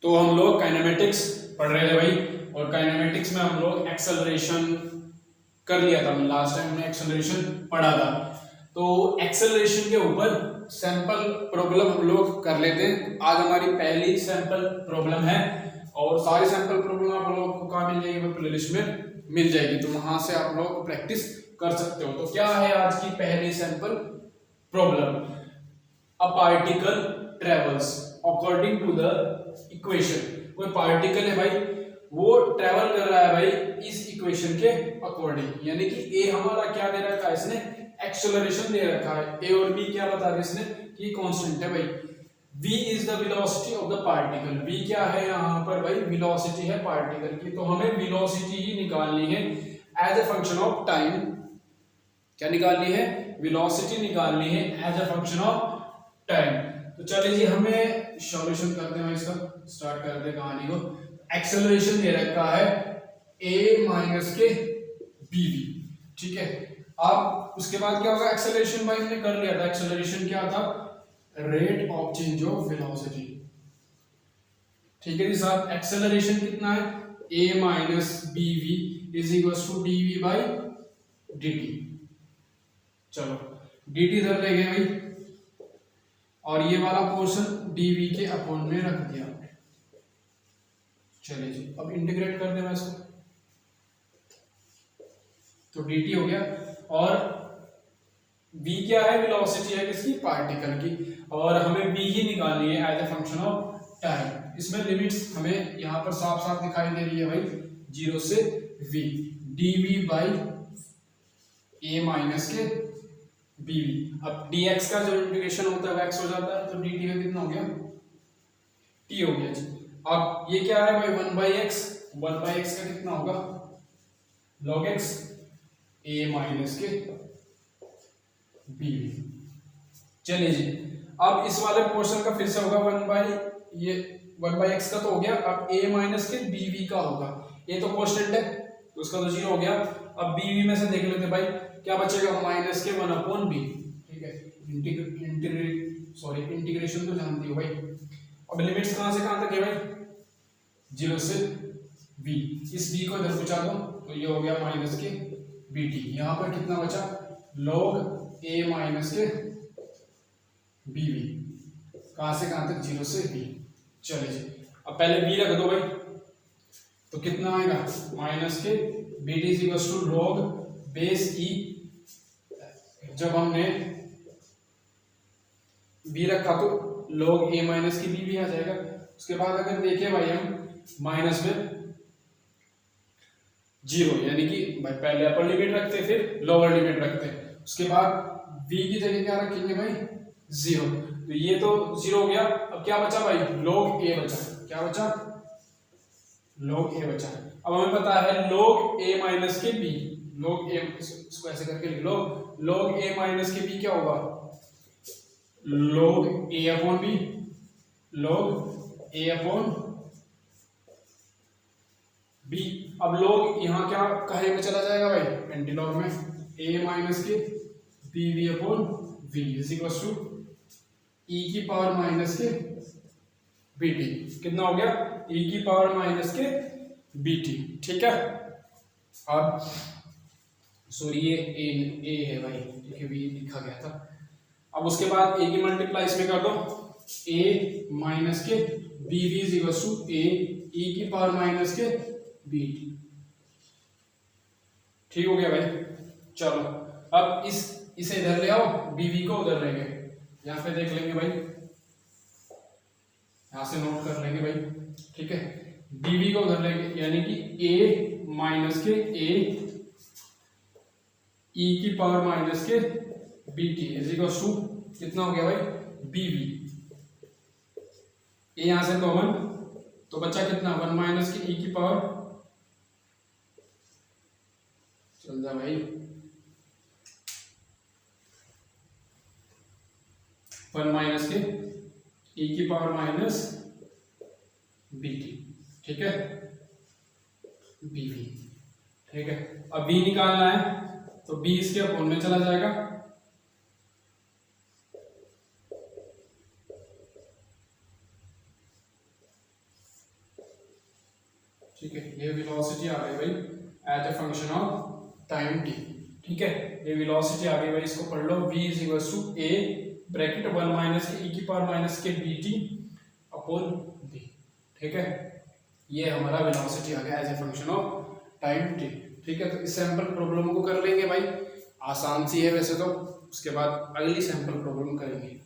तो हम लोग काइनेमेटिक्स पढ़ रहे थे भाई, और काइनेमेटिक्स में हम लोग एक्सेलरेशन कर लिया था। लास्ट टाइम हमने एक्सेलरेशन पढ़ा था, तो एक्सेलरेशन के ऊपर सैंपल प्रॉब्लम हम लोग कर लेते हैं। आज हमारी पहली सैंपल प्रॉब्लम है, और सारी सैंपल प्रॉब्लम आप लोगों को कहाँ मिल जाएगी, प्लेलिस्ट में मिल जाएगी, तो वहां से आप लोग प्रैक्टिस कर सकते हो। तो क्या है आज की पहली sample problem? A particle travels according to the equation. कोई पार्टिकल है भाई, वो ट्रेवल कर रहा है भाई इस इक्वेशन के अकॉर्डिंग, यानी कि ए हमारा क्या दे रखा है इसने, एक्सेलरेशन दे रखा है। ए और बी क्या बता रहे इसने कि कांस्टेंट है भाई। v is the velocity of the particle. v क्या है यहाँ पर भाई, वेलोसिटी है पार्टिकल की, तो हमें वेलोसिटी ही निकालनी है as a function of time. क्या निकालनी है? वेलोसिटी निकालनी है as a function of time. तो चलिए जी हमें सॉल्यूशन करते हैं इसका, स्टार्ट करते हैं कहानी को। एक्सेलरेशन दे रखा है a माइनस के bv, ठीक है। अब उसके बाद क्या होगा, एक्सेलरेशन भाई हमने कर लिया था। एक्सेलरेशन क्या था? Rate of change of velocity, ठीक है जी साहब। एक्सेलरेशन कितना है? a minus bv is equal to dv by dt। चलो dt इधर ले गए भाई, और ये वाला पोर्शन dv के अपॉन में रख दिया। चलिए जी अब इंटीग्रेट कर देना इसको, तो dt हो गया। और v क्या है? वेलोसिटी है किसकी? पार्टिकल की, और हमें v ही निकालनी है as a function of time. इसमें लिमिट्स हमें यहाँ पर साफ साफ दिखाई दे रही है भाई, 0 से v, dv by a minus के bv। अब dx का जो इंटीग्रेशन होता है वो x हो जाता है, तो dt का कितना हो गया? t हो गया जी। अब ये क्या है भाई, 1/x, 1/x का कितना होगा? log x a माइनस के bv। चलिए जी अब इस वाले पोर्शन का फिर से होगा 1/x का तो हो गया, अब a माइनस के bv का होगा। ये तो कांस्टेंट है तो उसका तो 0 हो गया। अब bv में से देख लेते भाई क्या बचेगा, माइनस के 1/b, ठीक है। इंटीग्रेशन तो जानती हो भाई। अब लिमिट्स कहां से कहां तक है भाई, 0 से v। इस b को इधर पहुंचा दो तो ये हो गया माइनस के bt। यहां पर कितना बचा, log a माइनस के bv, कहां से कहां तक, 0 से v। चलिए जी अब पहले b रख दो भाई, तो कितना आएगा, माइनस के bt is equal to log base e। जब हमने b रखा तो log a माइनस की b भी आ जाएगा। उसके बाद अगर देखें भाई हम माइनस में 0, यानी कि भाई पहले अपर लिमिट रखते फिर लोअर लिमिट रखते, उसके बाद v की जगह क्या रखेंगे भाई, 0। तो ये तो 0 हो गया। अब क्या बचा भाई, log a बचा। क्या बचा? log a बचा। अब हमें पता है log a माइनस के b, log a, इसको ऐसे करके लिख लो, log a माइनस के b क्या होगा, log a upon b, log a upon b। अब log यहाँ क्या कहे में चला जाएगा भाई, एंटीलॉग में, a माइनस के bv upon v is equal to e की पावर माइनस के bt। कितना हो गया, e की पावर माइनस के bt, ठीक है। अब सॉरी ये a है भाई, ठीक है, v लिखा गया था। अब उसके बाद a की मल्टीप्लाई इसमें कर दो, a माइनस के bv is equal to a e की पावर माइनस के bt। ठीक हो गया भाई। चलो अब इसे इधर ले आओ, bv को उधर लेंगे, यहाँ पे देख लेंगे भाई, यहां से नोट कर लेंगे भाई, ठीक है। bv को उधर लेंगे, यानी कि a माइनस के a e की पावर माइनस के bt इज इक्वल टू कितना हो गया भाई, bv। a यहां से कॉमन, तो बचा कितना, 1 माइनस के e की पावर, चल जा भाई, 1 माइनस के e की पावर माइनस bt, ठीक है, bv, ठीक है। अब b निकालना है तो b इसके अपॉन में चला जाएगा, ठीक है, ये वेलोसिटी आ गई भाई as a function of time T. ठीक है, ये वेलोसिटी आ गई भाई, इसको पढ़ लो, v is equal to a bracket 1 minus के e की पावर माइनस के bt अपॉन v। ठीक है, ये हमारा वेलोसिटी आ गया as a function of time t। ठीक है, तो इस सैंपल प्रॉब्लम को कर लेंगे भाई, आसान सी है वैसे तो, उसके बाद अगली सैंपल प्रॉब्लम करेंगे।